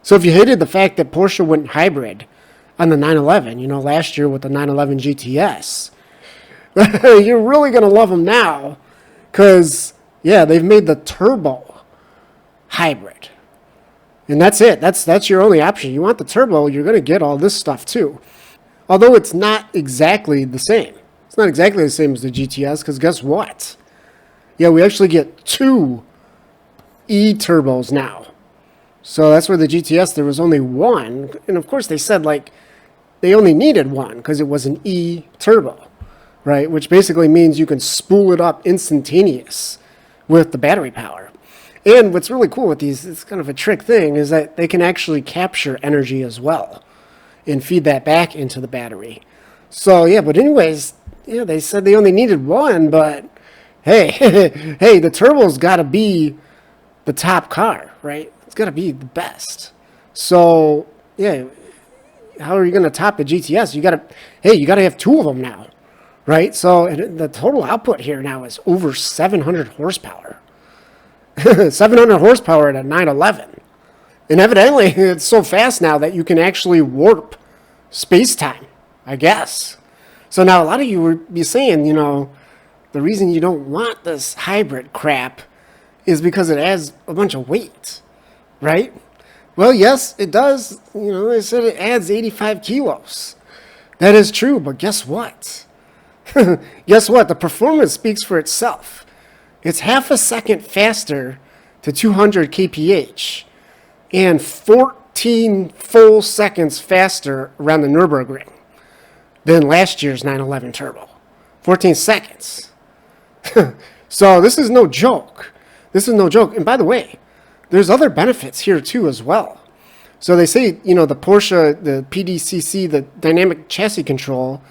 So if you hated the fact that Porsche went hybrid on the 911, last year with the 911 GTS, you're really going to love them now because, yeah, they've made the turbo hybrid. And that's it. That's your only option. You want the turbo, you're going to get all this stuff too. Although it's not exactly the same. It's not exactly the same as the GTS because guess what? Yeah, we actually get 2 E-turbos now. So that's where the GTS, there was only one. And of course they said they only needed one because it was an E-turbo, right? Which basically means you can spool it up instantaneous with the battery power. And what's really cool with these, it's kind of a trick thing, is that they can actually capture energy as well and feed that back into the battery. So yeah, but anyways, they said they only needed one, but hey, hey, the turbo's got to be the top car, right? It's got to be the best. So yeah, how are you going to top the GTS? You got to have 2 of them now, right? So the total output here now is over 700 horsepower. 700 horsepower at a 911. And evidently, it's so fast now that you can actually warp space-time, I guess. So now a lot of you would be saying, the reason you don't want this hybrid crap is because it adds a bunch of weight, right? Well, yes, it does. They said it adds 85 kilos. That is true, but guess what? Guess what? The performance speaks for itself. It's half a second faster to 200 kph and 14 full seconds faster around the Nürburgring than last year's 911 Turbo. 14 seconds. So this is no joke. This is no joke. And by the way, there's other benefits here too as well. So they say, the Porsche, the PDCC, the dynamic chassis control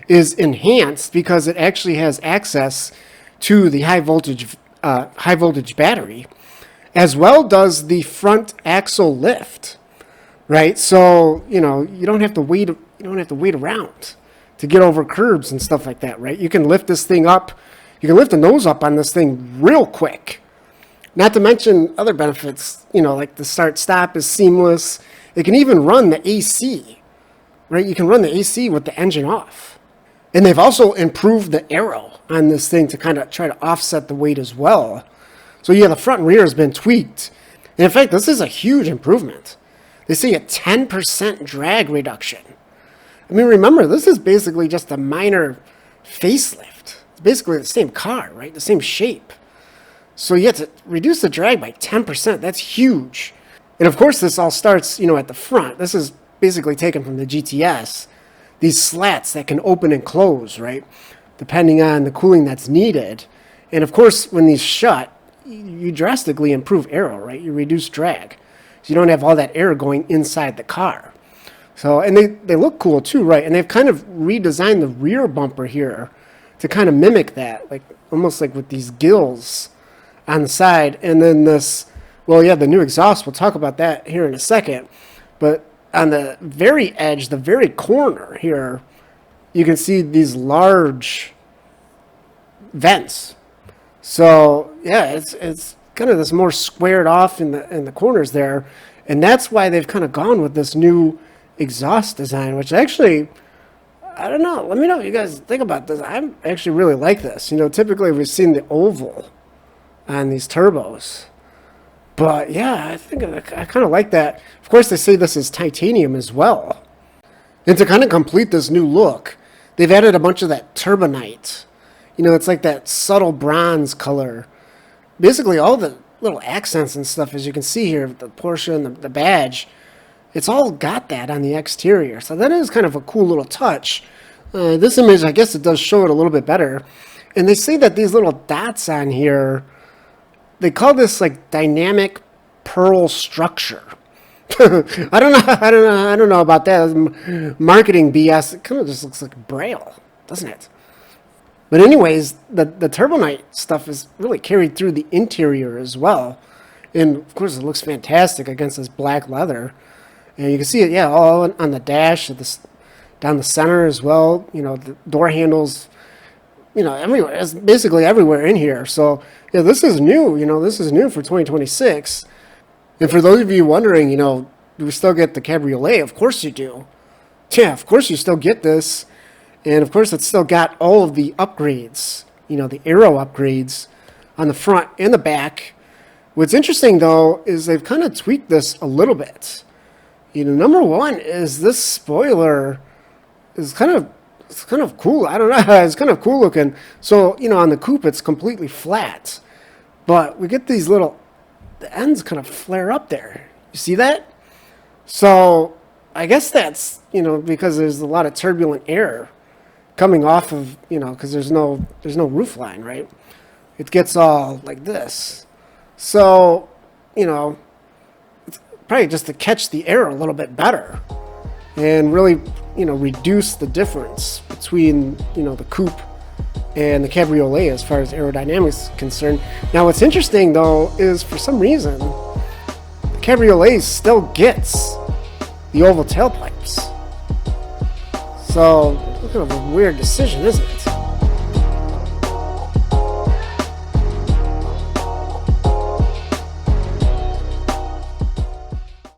is enhanced because it actually has access to the high voltage battery, as well does the front axle lift, right? So you don't have to wait. You don't have to wait around to get over curbs and stuff like that, right? You can lift this thing up. You can lift the nose up on this thing real quick. Not to mention other benefits, like the start-stop is seamless. It can even run the AC, right? You can run the AC with the engine off. And they've also improved the aero on this thing to kind of try to offset the weight as well. So yeah, the front and rear has been tweaked. And in fact, this is a huge improvement. They say a 10% drag reduction. I mean, remember, this is basically just a minor facelift. It's basically the same car, right? The same shape. So you have to reduce the drag by 10%. That's huge. And of course, this all starts, at the front. This is basically taken from the GTS. These slats that can open and close, right? Depending on the cooling that's needed. And of course, when these shut, you drastically improve aero, right? You reduce drag. So you don't have all that air going inside the car. So, and they look cool too, right? And they've kind of redesigned the rear bumper here to kind of mimic that, like almost like with these gills on the side. And then this, the new exhaust, we'll talk about that here in a second. But on the very edge, the very corner here, you can see these large vents. So yeah, it's kind of this more squared off in the corners there, and that's why they've kind of gone with this new exhaust design, which actually, I don't know. Let me know what you guys think about this. I actually really like this. Typically we've seen the oval on these turbos. But yeah, I think I kind of like that. Of course, they say this is titanium as well. And to kind of complete this new look, they've added a bunch of that turbonite. It's like that subtle bronze color. Basically, all the little accents and stuff, as you can see here, the Porsche and the badge, it's all got that on the exterior. So that is kind of a cool little touch. This image, I guess it does show it a little bit better. And they say that these little dots on here, they call this like dynamic pearl structure. I don't know about that. Marketing BS. It kind of just looks like Braille, doesn't it? But anyways, the turbonite stuff is really carried through the interior as well. And of course it looks fantastic against this black leather. And you can see it, all on the dash, down the center as well. The door handles, everywhere. It's basically everywhere in here. So this is new. This is new for 2026. And for those of you wondering, do we still get the Cabriolet? Of course you do. Yeah, of course you still get this. And of course it's still got all of the upgrades, you know, the aero upgrades on the front and the back. What's interesting though is they've kind of tweaked this a little bit. You know, number one is this spoiler is kind of cool. I don't know, it's kind of cool looking. So, you know, on the coupe it's completely flat. But we get these little, the ends kind of flare up there. You see that? So I guess that's, you know, because there's a lot of turbulent air coming off of, you know, because there's no roof line, right? It gets all like this. So, you know, it's probably just to catch the air a little bit better and really, you know, reduce the difference between, you know, the coupe and the Cabriolet as far as aerodynamics is concerned. Now, what's interesting, though, is for some reason, the Cabriolet still gets the oval tailpipes. So, kind of a weird decision, isn't it?